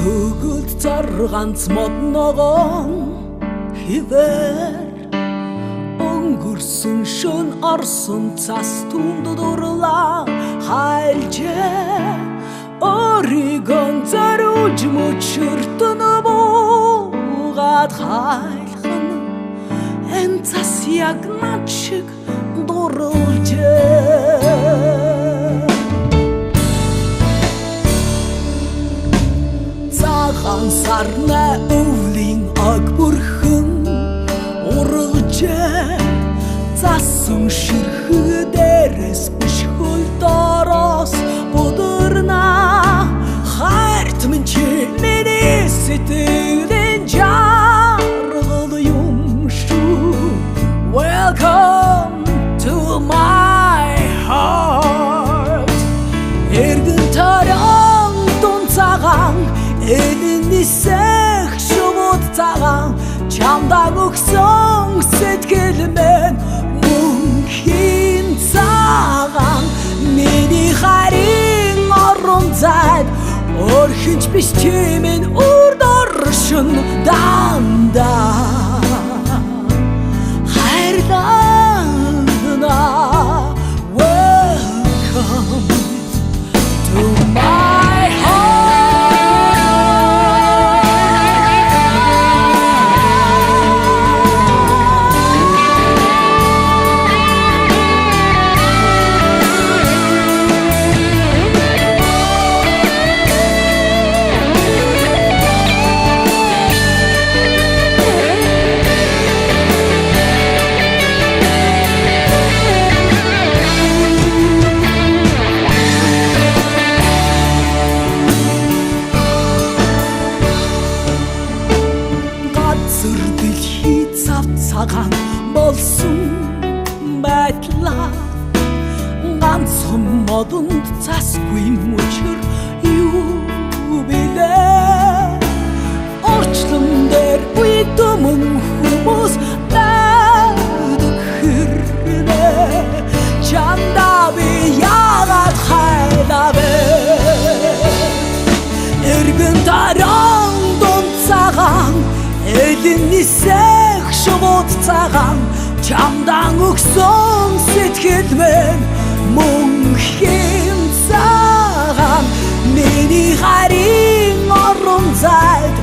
Төгөлд зарганц модногоон хിവэр өнгөрсөн шөн орсон цас түнд дурлаа хайлжээ өөрийгөө зориулж мөчөртөн буугаад хайлхан энэ цас яг над шиг дурлжээ Сарна өвлийн аг бүрхэн уралжээ засан ширхэг дээрээс биш хөл дороос будурна хайрт минь чи миний сэтгэлийн жаргал юм шүү Welcome to my heart эргэн таран дун цагаан Элинисэх шувууд цагаан чамдаг өгсөн сэтгэл мэн мөнхийн цагаан миний харин орон зайд орхинч биш чимэн урд оршин дандаа хайрлана Welcome to my heart цагаан болсон байтлаа ганцхан модонд засгүй мөчөр юу билээ орчлон дээр үедэмэн хүмүүс найдаг хэрнэ чандаа би яагаад хайлавэ эргэн таран дон цагаан элинисэх шувууд цагаан чамдан өгсөн сэтгэл мэн мөнхийн цагаан миний харин орон зайд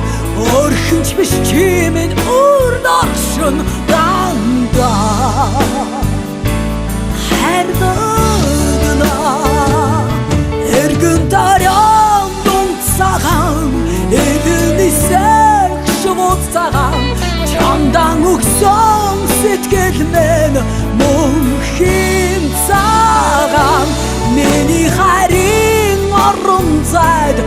орхинч биш чимэн урд оршин дандаа хайрлана эргэн таран дун цагаан элинисэх шувууд цагаан чамдан өгсөн сэтгэл мэн мөнхийн цагаан миний харин орон зайд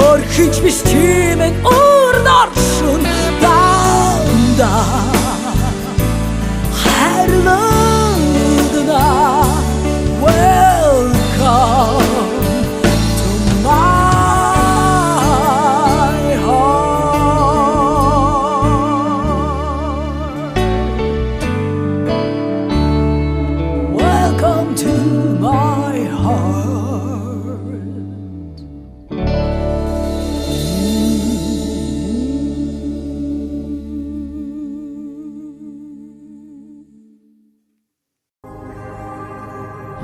орхинч биш чимэн урд оршин дандаа хайрлана Welcome to my heart Welcome to my heart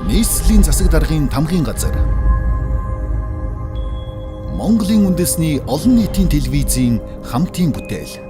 Нийслэлийн засаг даргын тамгын газар Монголын үндэсний олон нийтийн телевизийн хамтын бүтээл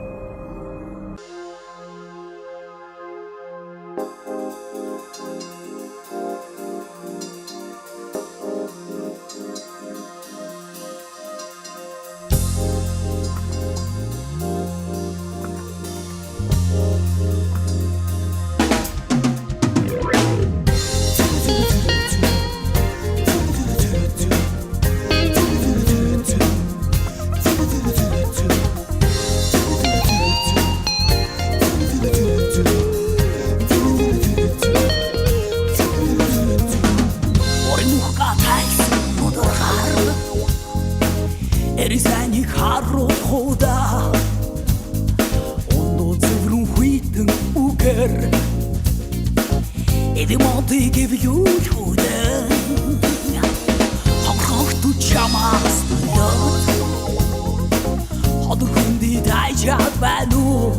Эризаник харуулхуда Ондоо зөврөн хүйтэн үгэр Эдэмодыг эвлүүлхүүдэн Хонхогту чамаас төлөөд одоо хүндий дайжаад байна уу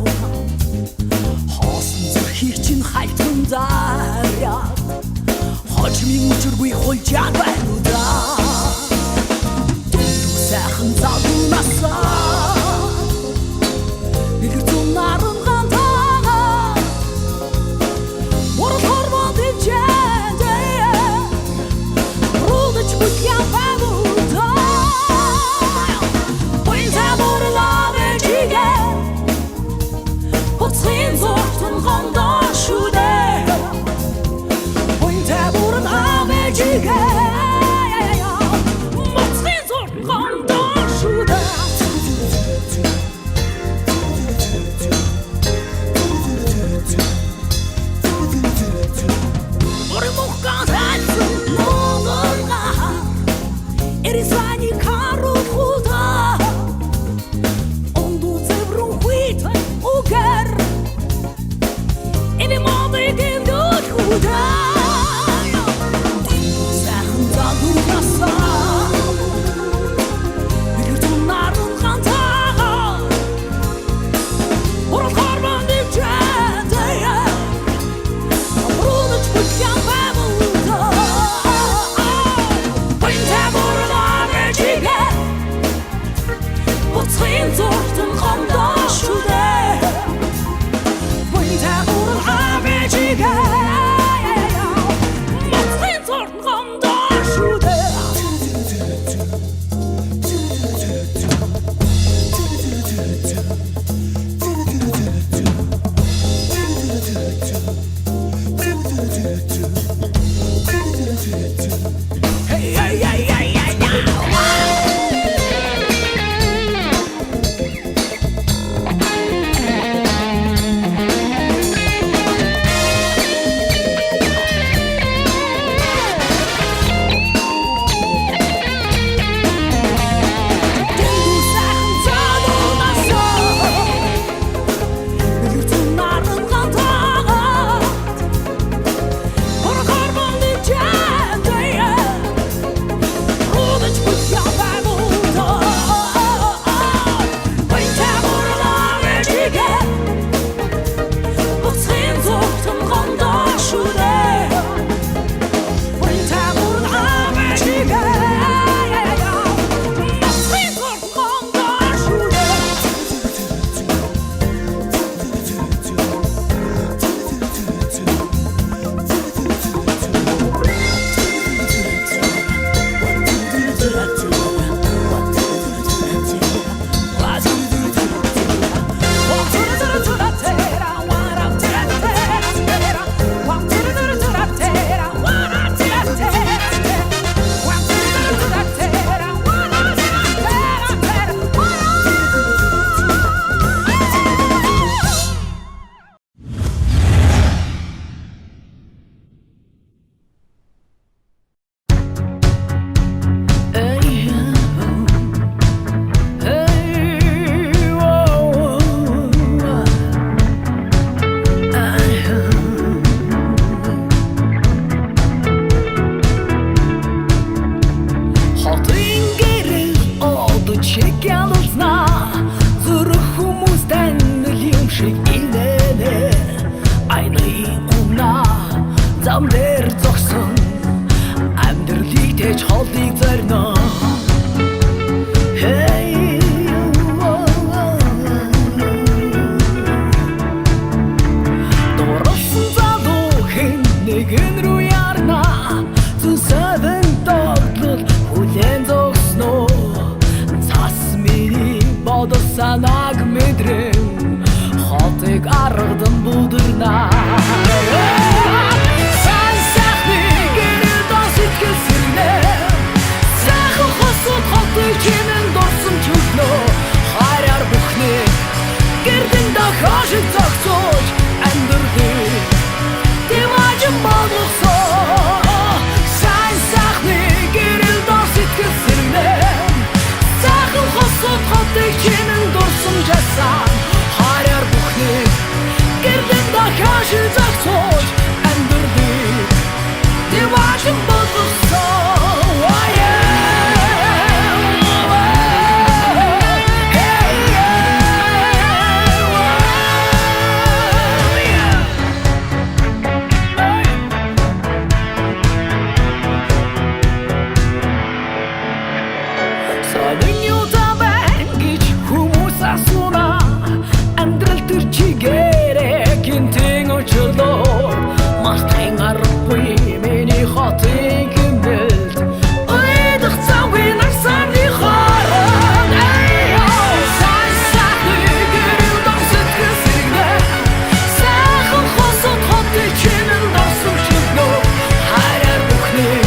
хоосон зүрхийг чинь хайтан заряд хожмын үчиргүй хулжаад байна уу да сайхан залуунасаа нэгэр зүүн наран гантаа морол хормон дэвчэдэ рудаж бүхян бавуда Поинта борлавэ жигэ Поцин зортын гондор шудэ Поинта борлавэ жигэ Санааг мэдрэн хотыг аргадан бүдэрнаа Сан сайхны гэрэл дос итгэл сэрнэ Сайхан хосууд хотыг чимэн дурсан чөлнөө Харяар бүхнээ гэрдэн дахашиг зогсож амьдрэх Димажин болгосон Сан сайхны гэрэл дос итгэл сэрнэ Сайхан хосууд хотыг чимэн дурсан жасан Харяар бүхнээ гэрдэн дахашиг буй миний хотын гэмэлд уйдах цагийн нарсаны хооронд сайн сайхны гэрэл дор сэтгэл сэрнэ сайхан хосод хотын чинэн дорсон шигнөө хараар бүхний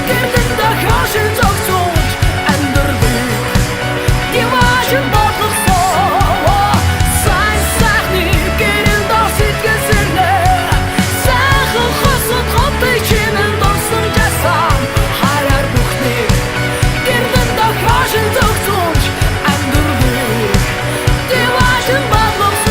гэрдэн дахиашин зогсож амьдралыг дивашин бодлогсон сайн сайхны гэрэл дор сэтгэл сэрнэ сайхан хосод хотын чинэн дорсон жасан хараар бүхний гэрдэн дахиашин зогсож амьдралыг дивашин бодлогсон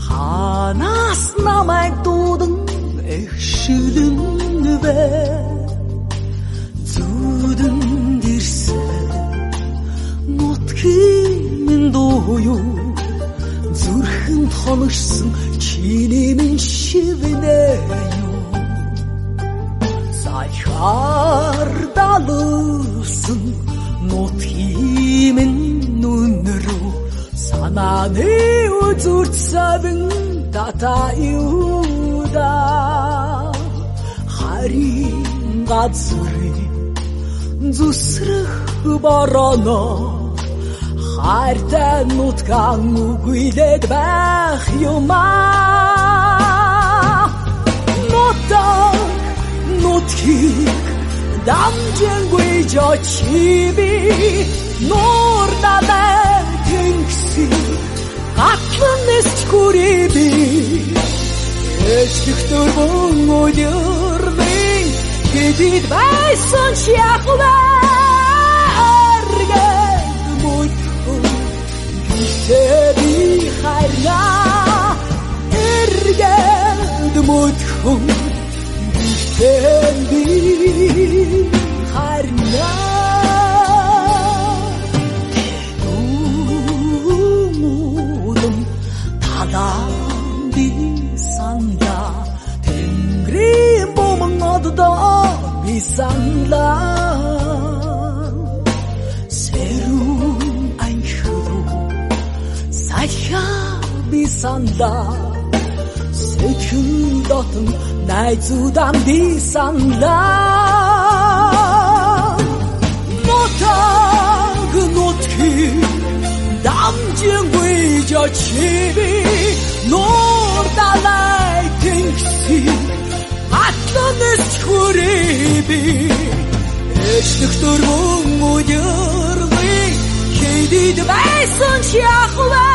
Ханаас намайг дуудан эхшилэн вэ зүудэн дэрсэн нутгийн минь дууюу зүрхэн тоногсон чиний минь шивнэ юу сайхаар далсан нутгийн минь нүнрүү санааны үзүрт савин тата юуда харин газрын зүсрэх бороно хайртай нутгаан үгүйлээд байх юмаа нутгийг дамжингүй жочиби нуур далай тэнгисий Атланыс күрэби эшлэх дөрвөн өдрийн гэдэд байсан шахлаар мөдхөн гисэби хайрна эргээд мөдхөн гисэби хайрна 비산다 탱그리 몸은 어두도 비산다 새로운 안휴로 사야 비산다 새큰 덧은 날 주단 비산다 못한 그 노트 남진 위저 집이 놀다나 хүрээби эцэг дөрвөн үеэрли хэдийд байсан ч яхвэ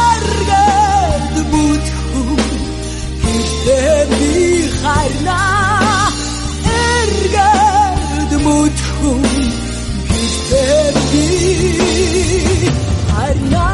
аргад бүтгэн гэртээ би харна аргад бүтгэн гэртээ би харна.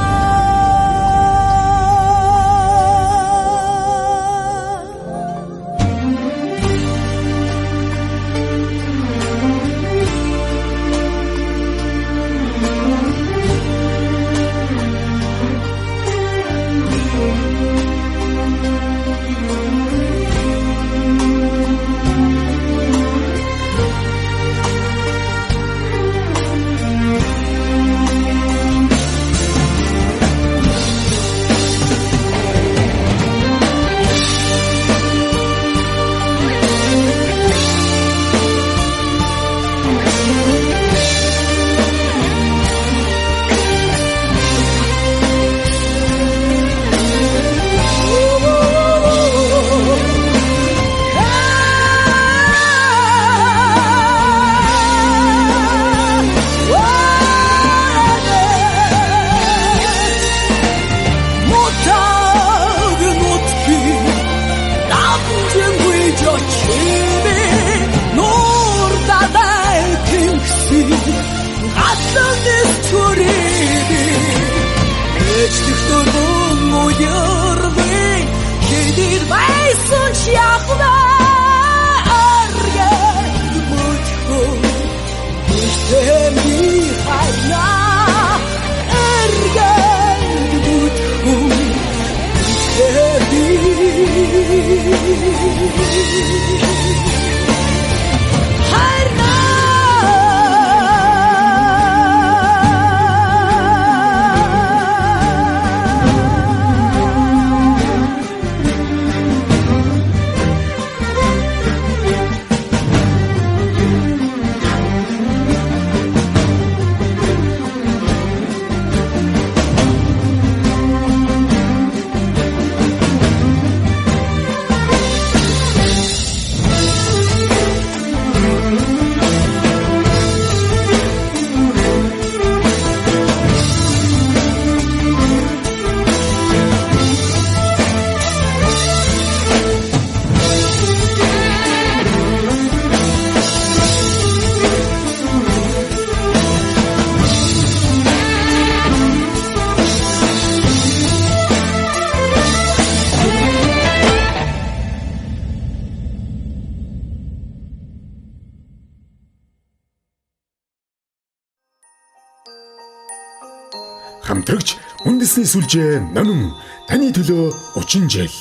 Хамтрагч үндэсний сүлжээ Нонин таны төлөө 30 жил.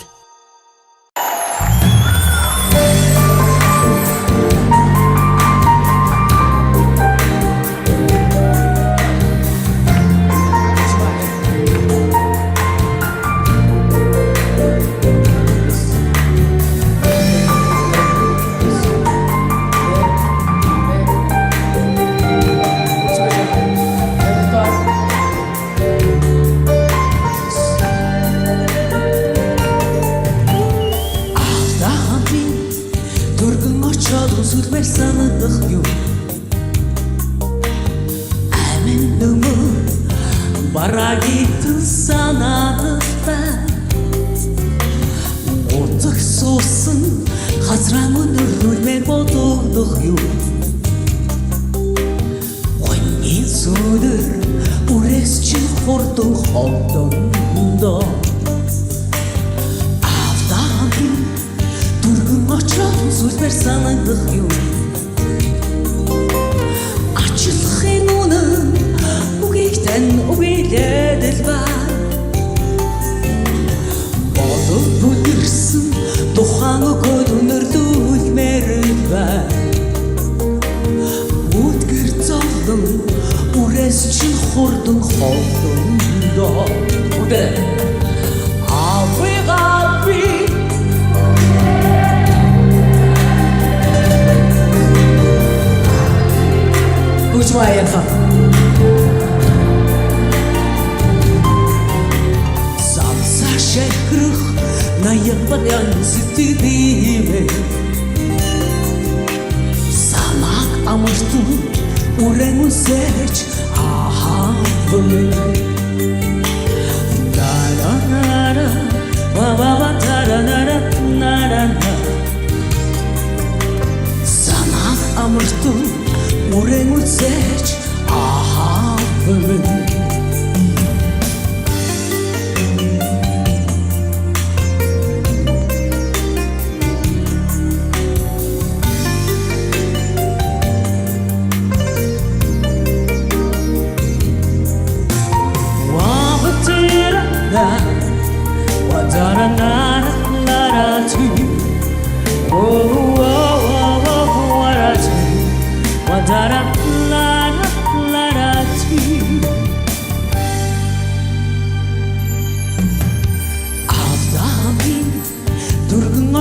амарсан үрэн үсэж аавын даранара баба даранара нарана сана амарсан үрэн үсэж аавын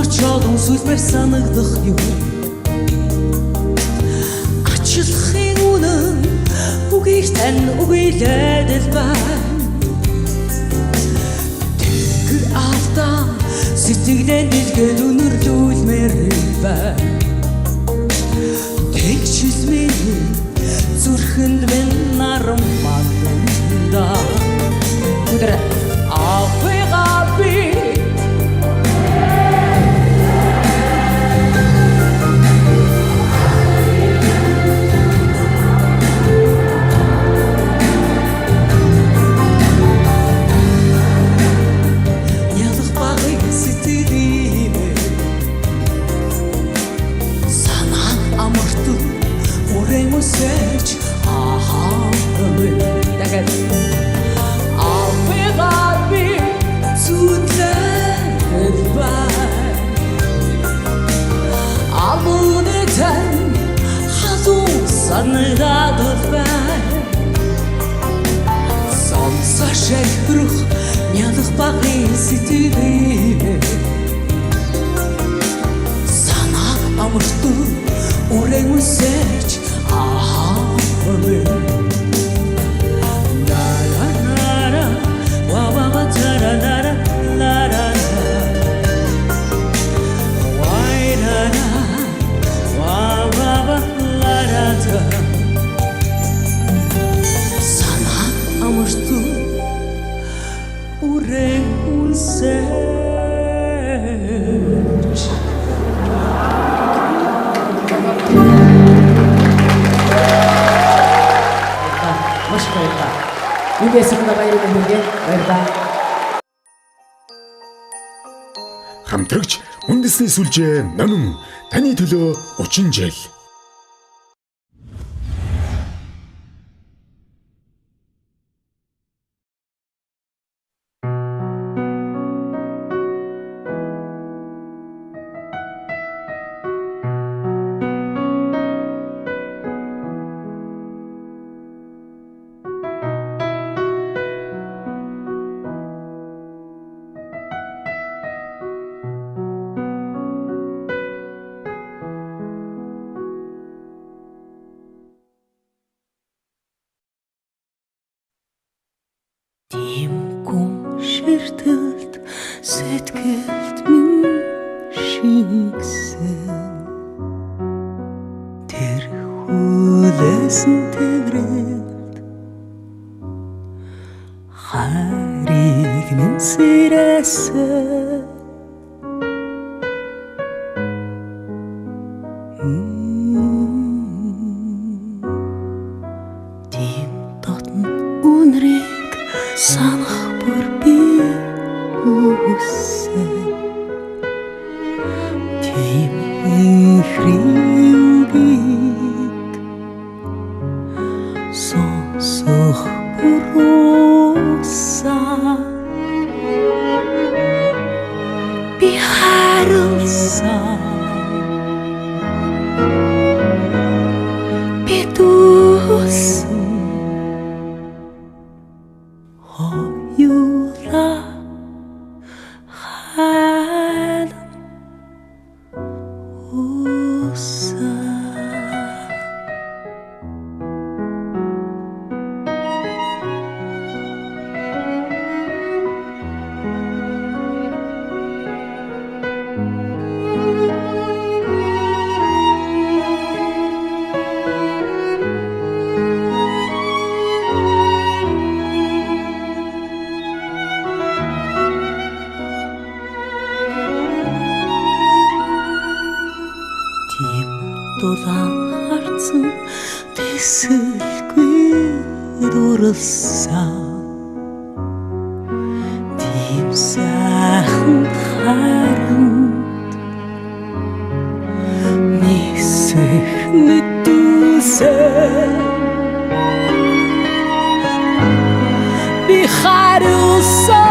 Очоодон сүлбэр санагдах юм Ачлахын үнэн үгийг тань үгийлээд л байна Тэгэр автаа сэтгэлээ дэлгээд үнэрлүүлмээр байна Тэгчил миний зүрхэнд минь наран магнда Өдөр авигаби Search санагдаад байна Сонсоо шалбарах нялх багын сэтгэлээ Санаа амартай үрэн үсэж аавын La-la-la-la, wa-wa-wa-ta-ra-la-la, la-la-la Wai-la-la, wa-wa-wa-la-la-la Санаа амартай үрэн үсэж Маш баярлалаа. Үгээсэндээ баярлалаа бүгд. Баярлалаа. Хамтрагч үндэсний сүлжээ номин таны төлөө 30 жил. Ширтэлт сэтгэлд минь шигсэн тэр хүлээсэн тэгрэлт хариг минь сэрээсэн тийм дотн үнрийг санах бүр би үсэн тийм ихрийг сонсох бүр усан би харалсан би дусан дулаан тэсэлгүй дурласан тийм сайхан харанд нисэх мэдүүлсэн би хариулсан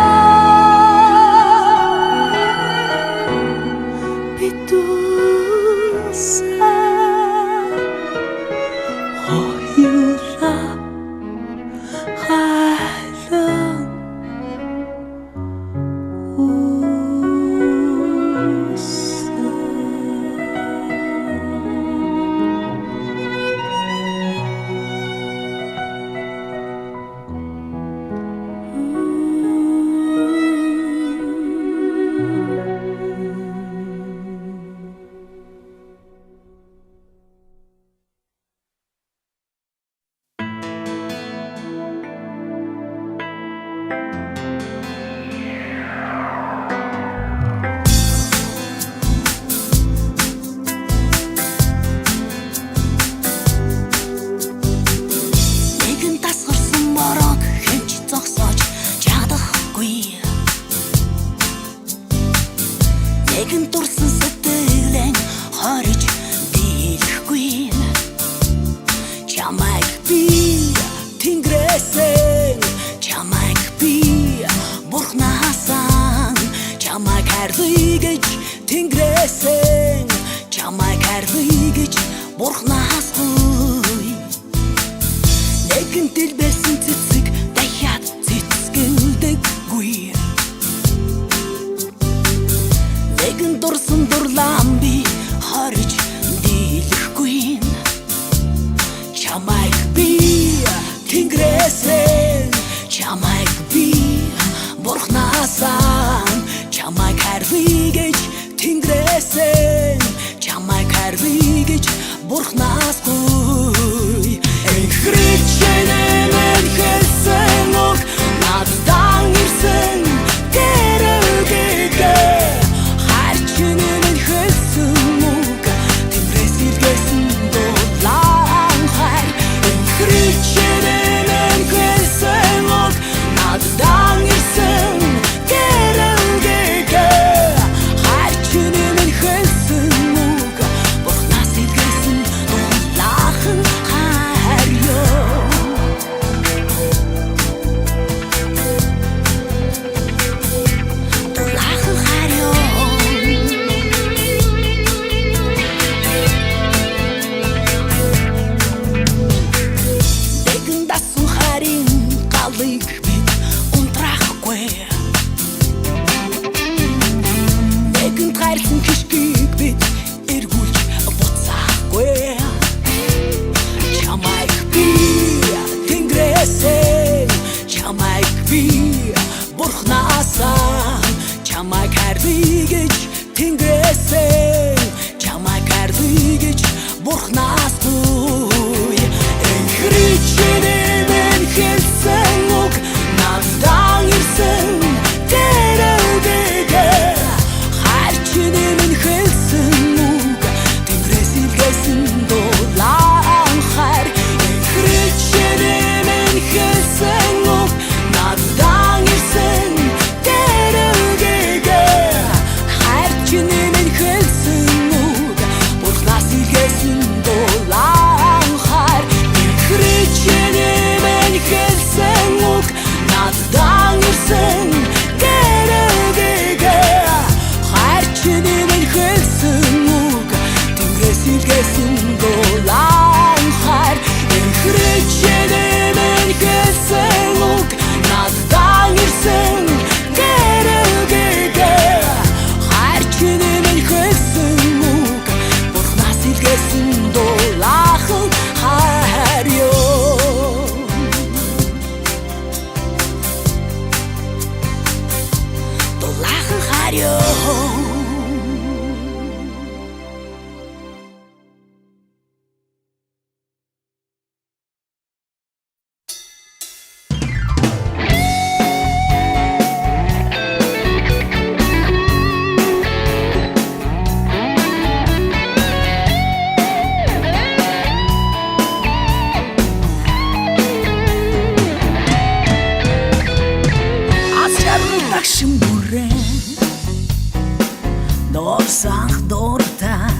сах дуртай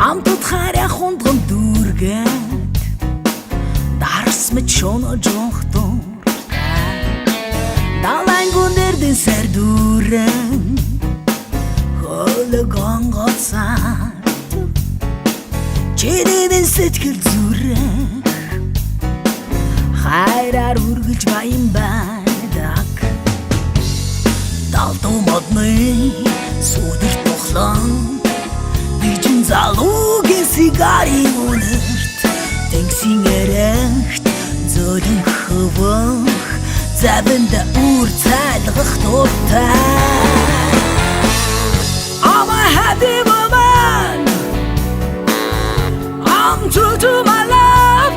амтд харя хундган дүүргээд дарс мэт шоно жохтор далайн гүндэрдэн сар дүүрэн хөлгөн гоцаа чиний сэтгэл зүрэх хайраар үргэлж баян байдаг далдуу модны сүдэр тухлан бичэн залуугийн сигарийн үнэрт тэнгисийн эрэгт зөөлөн хөвөх завэнда үр цайлгах дуртай I'm a happy woman I'm true to my love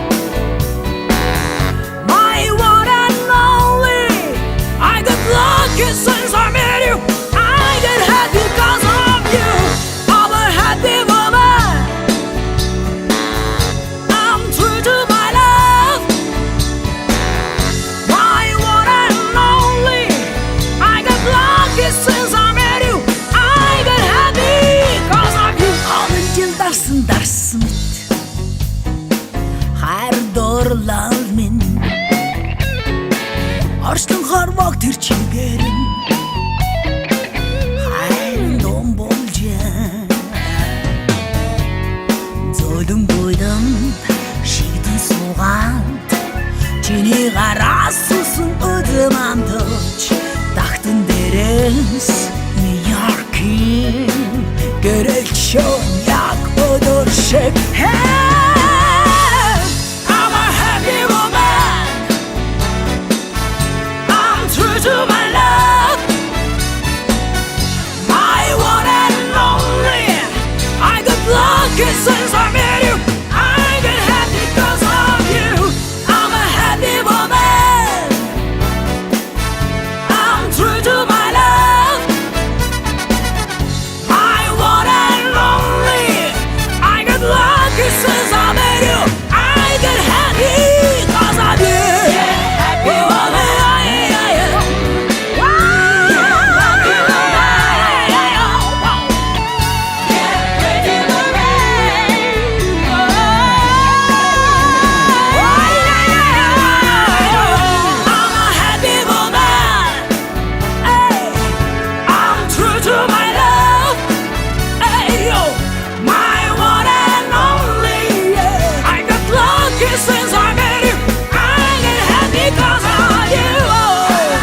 my one and only I got lucky since I met you I get happy because of you I'm a happy woman I'm true to my love my one and only I got lucky since I met you I get happy because of you Олон жил дарсан хайр дурлал минь орчлон хормог тэр чигээр хайрын дом болж зөөлөн гойдонд шигдэн суугаад чиний гараас сусан өдөм амтж тахтан дээрээс Нью-Йоркийн гэрэлчон яг өдөр шиг I'm a happy woman I'm true to my love my one and only I got lucky since I met you I get happy because of you I'm a happy woman I'm true to my love my one and only I got lucky since I met you I get happy because of you happy woman since I met you, I get happy because of you.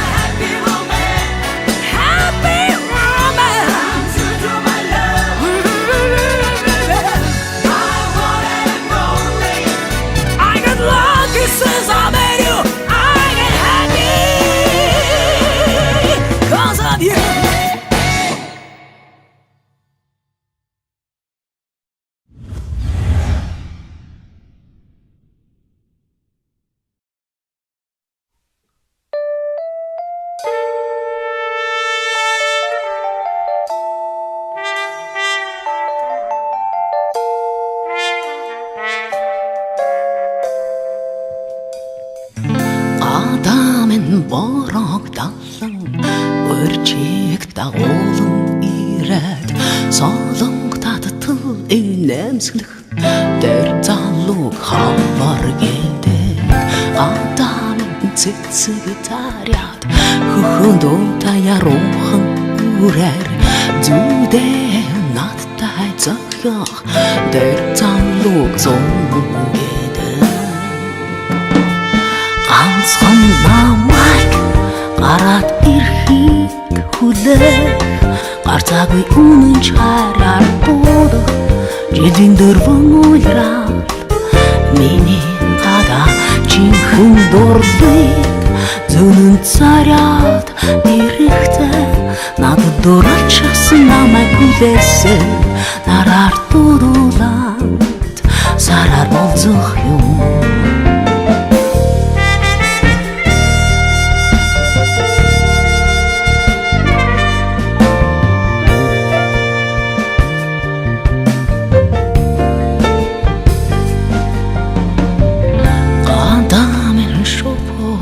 Happy woman, happy woman. I'm true to my love. My one and only. I got lucky since I met you. I get happy because of you. Борог далан өрчиг дагуулan ирээд солонг таттал инэмсглэх дээр залуу хавар гэдэг атан цэцэг таряд хөхөндөө яруухан үрээр зүдээ надтай зохиох дээр залуу зон ганцхан намайг гараад ирэхийг хүлээх гарцаагүй үнэн чараар дуудах жилийн дөрвөн уйлрал миний гадаа чихэн дурлыг зүүн цараад ирэхтэй надад дурлчихсан намайг хүлээсэн нараар дуудуулаад сараар болзох юм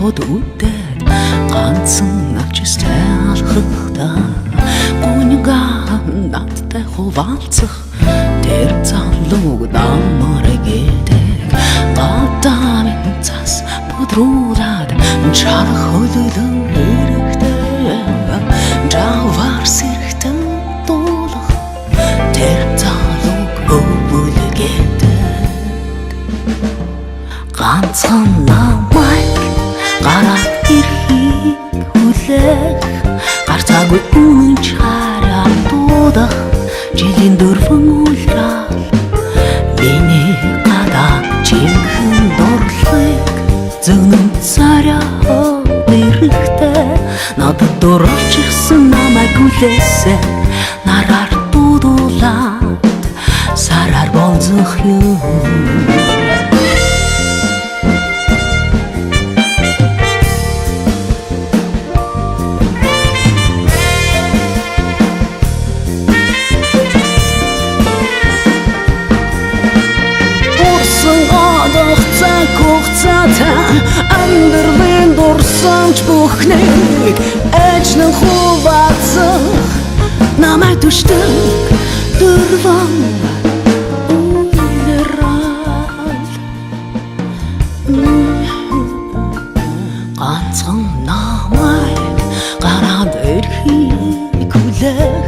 Үдээд ганцхан авчистай алхахдаа гүнга хуваалцах тэр залууг намар гэдэг гадаа минь цас бодруулаад чарах хөлөлөн хэрэгтэй жавар сэрхтэн дуулах тэр залууг өвөлгээд ганцхан намайг гараад ирэхийг хүлээх гарцаагүй үнэн чараа дуудах жилийн дөрвөн үлрал миний гадаа чимхэн дорлыг зөнөн цараа эрэхтэй надад дурч ирсэн намайг хүлээсэн нараар дуудуулаад сараар болзох юм амьдралын дурсамж бүхнийг эжнэн хуваалцах намайг түшдэг дөрвөн үлрал ганцхан намайг гараад ирэхийг хүлээх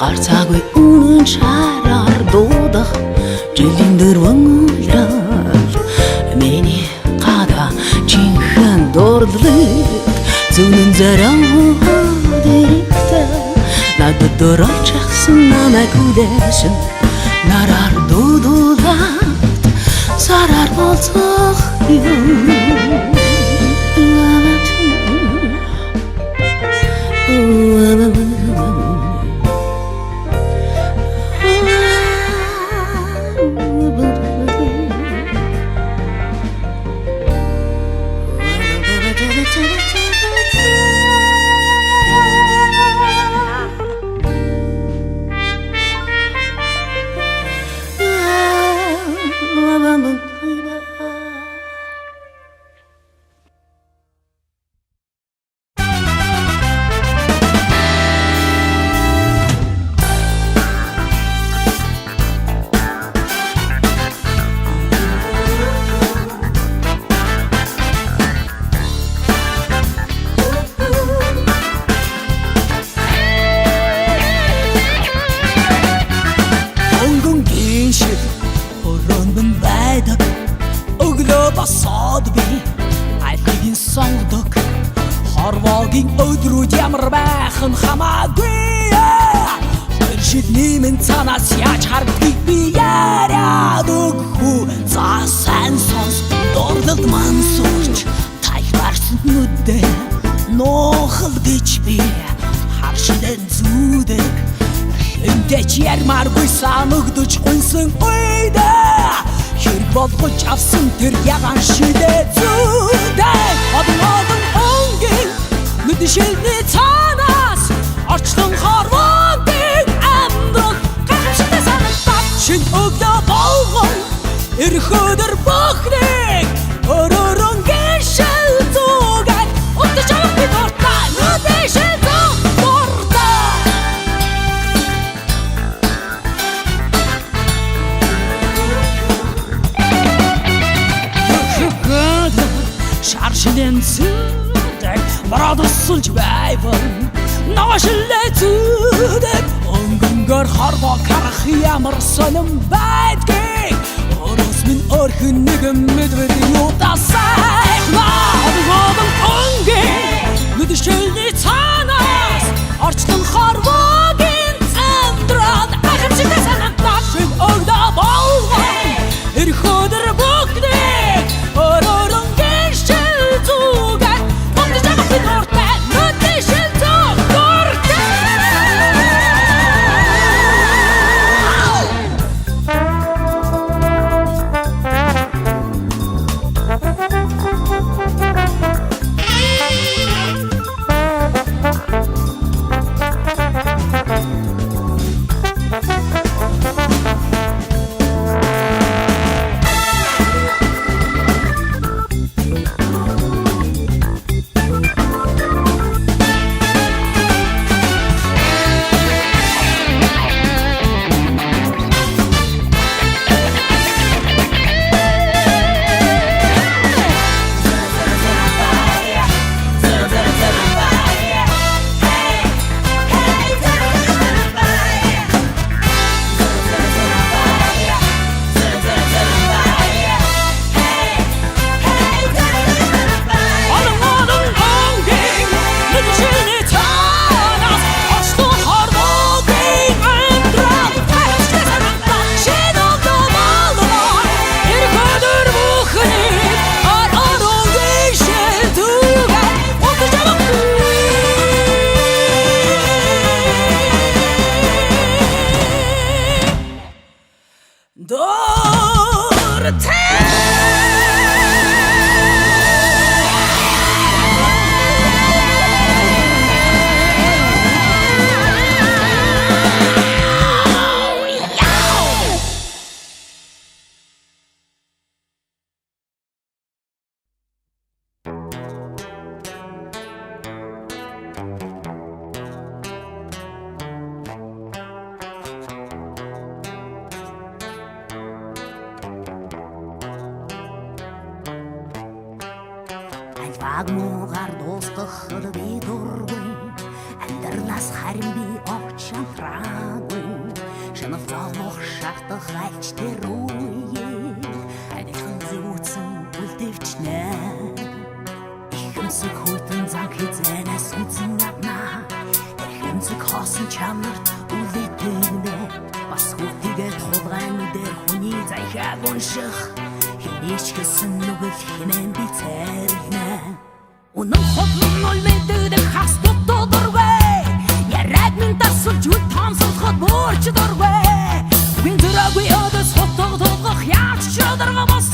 гарцаагүй үнэн чараар дуудах жилийн дөрвөн үлрал миний гадаа чихэн дурдлыг зүүн зарам дэрэгтэй надад дөрөвч ахсан намайг хүлээсэн нараар дуудуулаад сараар болцох юм Хорвогийн өдрүүд ямар байх нь хамаагүй шидний минь цанаас яаж харагдгийг би яриад өгөхүү за сайн сонс дурдалд ман сурч тайварсан нүдээ нохол гэж би харшилэн зүүдэг хэмтэч ярмааргүй санагдаж гүнсэн үйдэ хэрэг болгож авсан тэр ягаан шидэ зүүдэг одон онгийн нүдшилний цанаас орчлон хорвогийн амьдрал гайхамшигтай санагдав шин өглөө болгон ирэх өдөр бүхнийг өрөөрөн гişэл зүгээд өтөж авах би дуртай нүдэшэл шаршилэн зүүдэг бородосулж байвал навашилээ зүүдэг өнгөнгөр хорвоо карах ямар сонин байдгийг өрөөс минь өрхөн нэгэн мэдвэр юу тасай одон онгийн нүдэшэлний цанаас орчлон хорвогийн амьдрал гайхамшигтай санагдав шин өглөө болгон ирэх өдөр бүхнийг өрөөрөн цаг муугаар дуусгахад би дургүй амьдралаас харин би огт шантраагүй шанал зовох шахдах альч тэр үеийг адилхан зүүцэн үлдэвчнэ ихэмсэг хүйтэн зан хизэнээс үнцэн авнаа ихэмсэг хоосон чамарт үлдэтэгнэ бас хүүтигээд хулгайн дээр хүний заяхаг унших хинээч гэсэн нүгэл хинэн би цайлнэ үнэн хотлон ол мэддэг хас дутдурвэ яраг минь тасалж үл томсолход бүрч дурвэ үгийн зүраагүй өдөс хотгох яаж чөдөргө бас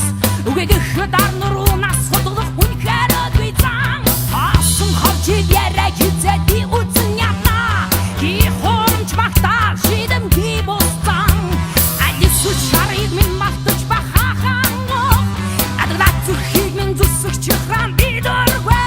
үгийг хөдөр нуруу нас хотгох үнхэрэггүй зам асан хавчиг яраг хизээ ди үцэн ятна ки хомч магтаал шидэм ки бостан алис шарид минь мартаж бахахан адрат зүрхийг минь зүсэх чихран би дурвэ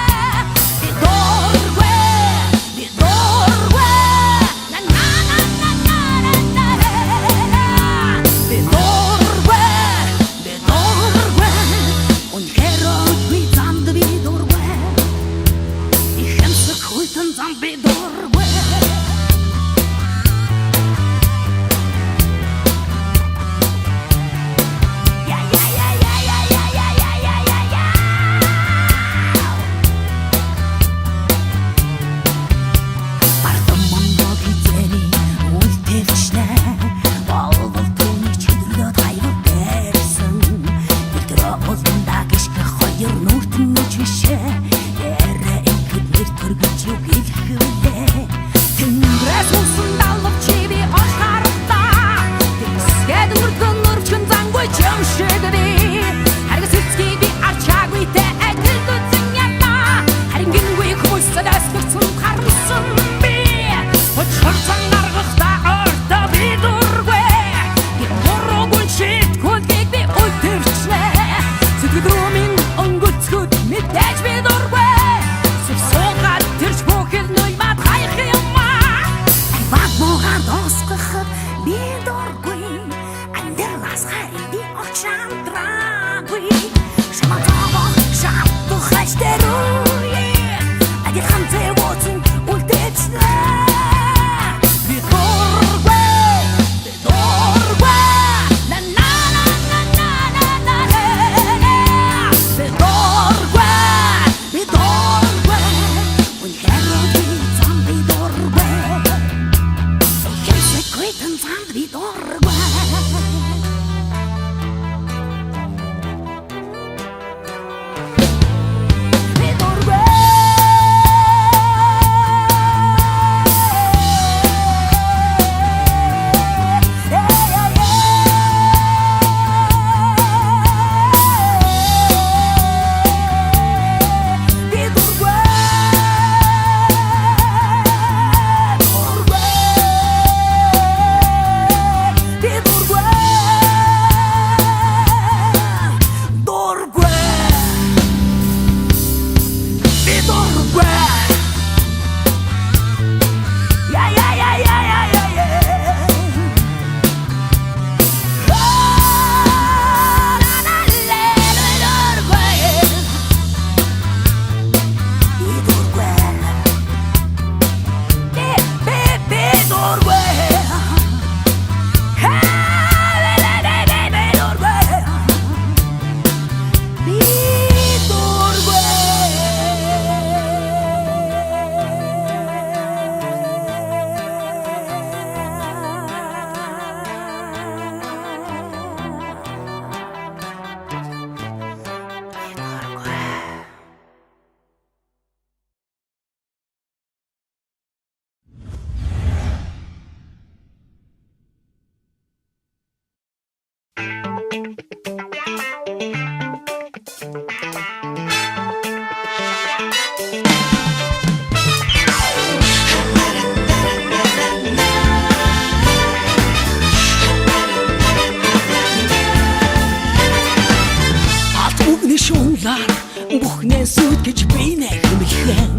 Бүхнээ сүтгэж би нэмхэн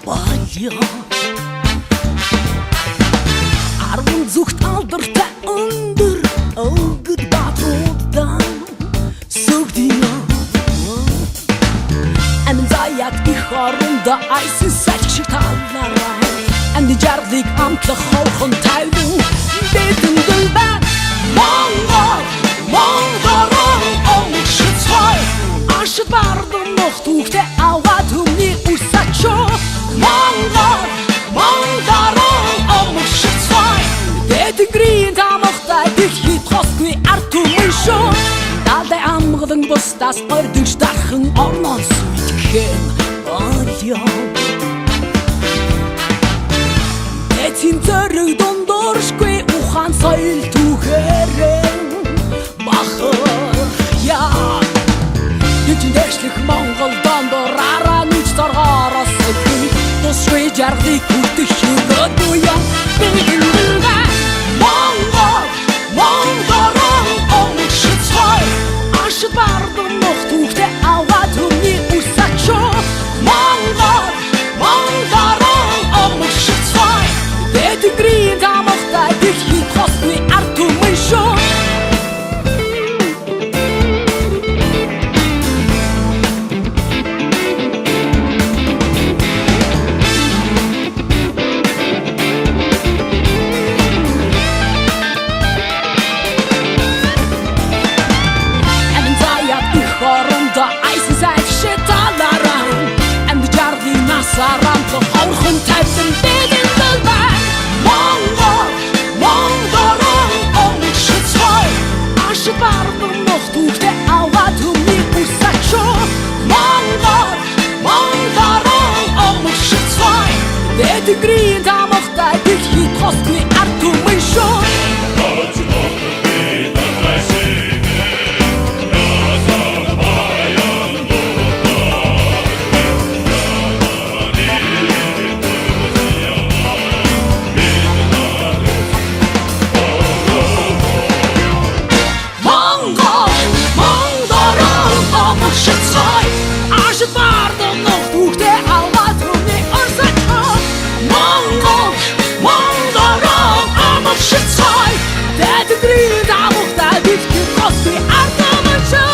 болё Арван зүгт алдартай өндөр өвгөд батруудаа сүгдиё Амин заяг хамтлах ховхон тавин битэн дулбан Монгол омшицай ашид бардам нох түүхтэй аваад хүмүүний үсачо Монгол омшицай Дэтгэрийн тамахтай дэлхийд хосгүй ард түмэн шоо Далай амгалан бусдаас гордогч дархан орнон сүйтгхэн Орё Эцэн зэрэг дундууршгүй ухаан соёл түүхээрэн Бахар яа Южин дэвшлэх Монгол дондораараа нүч зоргоороос өглөө Тусгүй жаргыг хүртэх ширээ дуян Бигэнэнгэ Монгол омшицай Ашид бардам нох түүхтэй аваад хүмүүний үсачо Монгол омшицай Дэтгэрийн тамахтай дэлхийд хосгүй ард түмэн шоо Саранто хорхон тавьсан бэлэн дулбай Монгол омшицай Ашид бардам нох түүхтэй аваад хүмүүний үсачо Монгол омшицай Дэтгэрийн тамахтай дэлхийд хосгүй ард түмэн шоо Ашид бардам нох түүхтэй аваад хүмүүний үсачо Монгол омшицай Дэтгэрийн тамахтай дэлхийд хосгүй ард түмэн шоо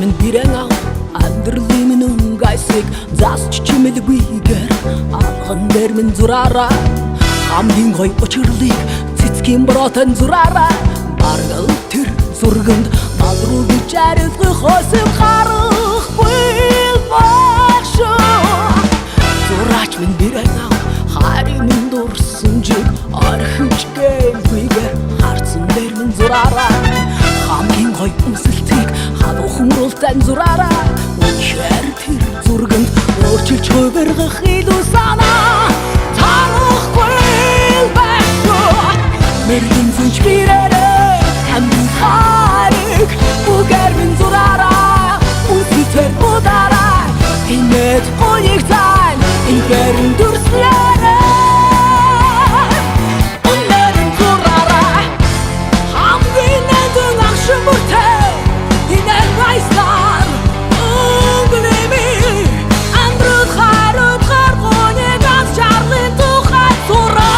Min birengau Andrли min ungайсыг Засч чимэлгүйгээр Алган дээр min зураараа Хамгийн гой учирлыг Цэцгийн бороотон зураараа Баргал тэр зурганд Надруу бичээрэлгүй хосым харахгүй багшо Зураач min birengau Хари min дурсан жиг Орхиж гэлгүйгээр Харцсан дээр min зураараа Хамгийн гой өмсөлтийг Хумрултан зураараа Үнэхээр тэр зурганд Өөрчилж хувиргах илүү санаа Тарахгүй байхгүй Мэргэн зүнч бирээрээ Хамгийн хариг Үгээр min зураараа Үнсэлтэр удараа Инээд гоник тань Инхэрэн дүрслээрээ Үнээрэн зураараа Хамгийн нэдэн ахшин бүртээ Iceland, unglimi Andrut harut hargone gans charlin tuchat zura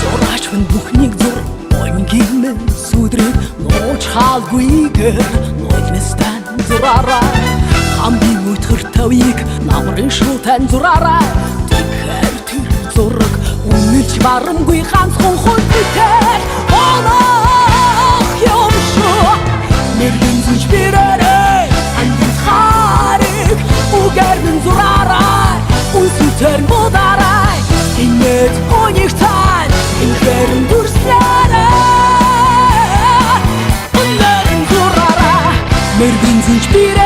Зораач хүн бүхнийг зур Гимэн сүдрэг нууч хаалгүйгээр Нойлмэстан зураараа Хамгийн үйтгэр тавийг Намрын шуутан зураараа Тэгэхэр тэр зураг Үнэлж барамгүй ганцхан хүн битэр Онох юм шүү Мэргэн зүнч бирээрээ Андит хариг Үгээр min зураараа Үнсэлтэр мудараа Инээд гоник тань Инхэрэн дүрслээрээ Сонч бирэ